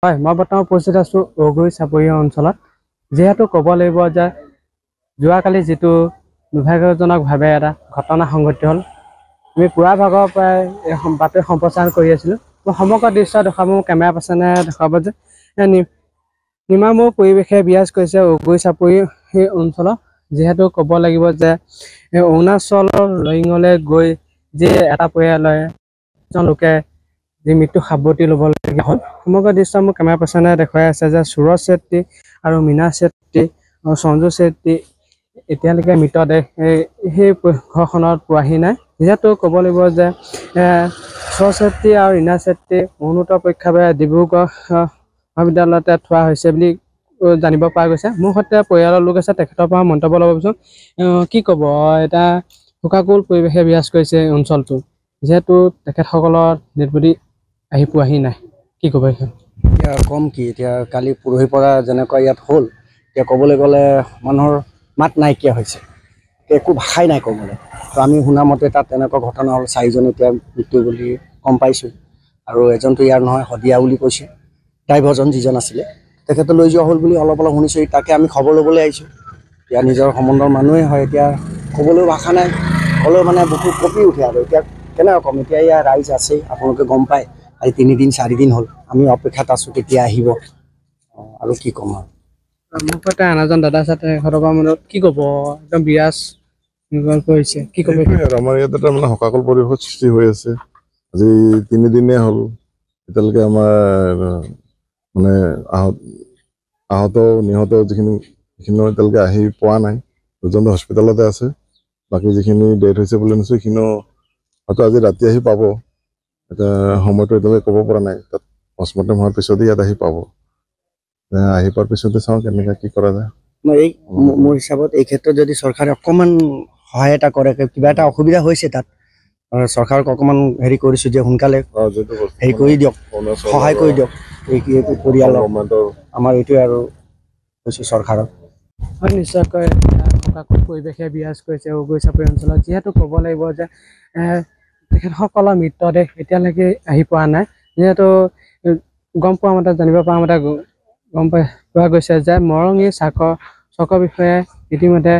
হয়, মই বৰ্তমান উপস্থিত আছোঁ ঔগুৰি চাপৰি অঞ্চলত। যিহেতু ক'ব লাগিব যে যোৱাকালি যিটো দুৰ্ভাগ্যজনকভাৱে এটা ঘটনা সংঘটিত হ'ল, আমি পুৱা ভাগৰ পৰাই এই বাতৰি সম্প্ৰচাৰ কৰি আছিলোঁ। মই সমগ্ৰ দৃশ্য দেখুৱাব, মোৰ কেমেৰা পাৰ্চনে দেখুৱাব যে নিমামূৰ পৰিৱেশে বিৰাজ কৰিছে ঔগুৰি চাপৰি সেই অঞ্চলত। যিহেতু ক'ব লাগিব যে অৰুণাচলৰ ৰয়িঙলৈ গৈ যি এটা পৰিয়ালে এজন লোকে যি মৃত্যু সাৱটি ল'বলগীয়া হ'ল। সমগ্ৰ দৃশ্য মোৰ কেমেৰা পাৰ্চনে দেখুৱাই আছে যে সুৰজ চেত্ৰী আৰু মীনা চেত্ৰী আৰু সঞ্জু চেত্ৰী এতিয়ালৈকে মৃতদেহ সেই ঘৰখনত পোৱাহি নাই। যিহেতু ক'ব লাগিব যে সুৰজ চেত্ৰী আৰু ৰীণা চেত্ৰী মৰণোত্তৰ পৰীক্ষাৰ বাবে ডিব্ৰুগড় মহাবিদ্যালয়তে থোৱা হৈছে বুলি জানিব পৰা গৈছে। মোৰ সৈতে পৰিয়ালৰ লোক আছে, তেখেতৰ পৰা মন্তব্য ল'ব বিচাৰোঁ। কি ক'ব, এটা শোকাকুল পৰিৱেশে বিৰাজ কৰিছে অঞ্চলটো, যিহেতু তেখেতসকলৰ ডেড বডি আহি পোৱাহি নাই। কি ক'ব এইখন? এতিয়া কম কি, এতিয়া কালি পৰহিৰ পৰা যেনেকুৱা ইয়াত হ'ল, এতিয়া ক'বলৈ গ'লে মানুহৰ মাত নাইকিয়া হৈছে, একো ভাষাই নাই ক'বলৈ। তো আমি শুনামতে তাত তেনেকুৱা ঘটনা হ'ল, 4জন এতিয়া মৃত্যু বুলি গম পাইছোঁ। আৰু এজনটো ইয়াৰ নহয়, শদিয়া বুলি কৈছে। ড্ৰাইভাৰজন যিজন আছিলে তেখেতে লৈ যোৱা হ'ল বুলি অলপ অলপ শুনিছোঁ। তাকে আমি খবৰ ল'বলৈ আহিছোঁ। এতিয়া নিজৰ সম্বন্ধৰ মানুহে হয়, এতিয়া ক'বলৈও ভাষা নাই, হ'লেও মানে বুকু কঁপি উঠে। আৰু এতিয়া কেনেকৈ ক'ম, এতিয়া ইয়াৰ ৰাইজ আছেই, আপোনালোকে গম পায়। আজি 3 দিন 4 দিন হ'ল আমি অপেক্ষাত আছোঁ কেতিয়া আহিব। আৰু কি ক'ম আৰু মোৰ সৈতে আন এজন দাদা আছে, তেখেতৰ পৰা মনত কি ক'ব, একদম বিৰাজ কৰিছে। কি ক'ব? আমাৰ ইয়াত এটা মানে শোকাকুল পৰিৱেশৰ সৃষ্টি হৈ আছে। আজি 3 দিনেই হ'ল, এতিয়ালৈকে আমাৰ মানে আহত নিহত যিখিনি এতিয়ালৈকে আহি পোৱা নাই। 2জন হস্পিটেলতে আছে, বাকী যিখিনি ডেথ হৈছে বুলি শুনিছোঁ সেইখিনিও হয়তো আজি ৰাতি আহি পাব। এতিয়া সময়টো এতিয়ালৈকে ক'ব পৰা নাই। তাত পষ্টমৰ্টেম হোৱাৰ পিছতে ইয়াত আহি পাব। আহি পোৱাৰ পিছতে চাওঁ কেনেকৈ কি কৰা যায়। মোৰ হিচাপত এই ক্ষেত্ৰত যদি চৰকাৰে অকণমান সহায় এটা কৰে, কিবা এটা অসুবিধা হৈছে তাত, চৰকাৰক অকণমান হেৰি কৰিছোঁ যে সোনকালে হেৰি কৰি দিয়ক, সহায় কৰি দিয়ক এইটো পৰিয়ালক। আমাৰ এইটোৱে আৰু কৈছোঁ চৰকাৰক। হয়, নিশ্চয়কৈ শোকাকুল পৰিৱেশে বিৰাজ কৰিছে ঔগুৰি চাপৰি অঞ্চলত। যিহেতু ক'ব লাগিব যে তেখেতসকলৰ মৃতদেহ এতিয়ালৈকে আহি পোৱা নাই। যিহেতু গম পোৱা মতে, জানিব পৰা মতে পোৱা গৈছে যে মৰঙী চকৰ বিষয়ে ইতিমধ্যে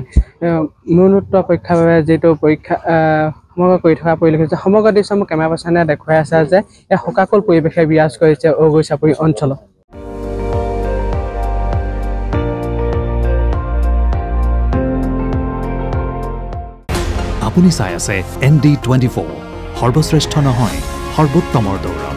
মৰণোত্তৰ পৰীক্ষাৰ বাবে যিটো পৰীক্ষা সমগ্ৰ কৰি থকা পৰিলক্ষিত হৈছে। সমগ্ৰ দৃশ্য মোৰ কেমেৰা পাৰ্চনে দেখুৱাই আছে যে এই শোকাকুল পৰিৱেশে বিৰাজ কৰিছে ঔগুৰি চাপৰি অঞ্চলত। আপুনি চাই আছে ND24, সৰ্বশ্ৰেষ্ঠ নহয়, সৰ্বোত্তমৰ দৌৰ।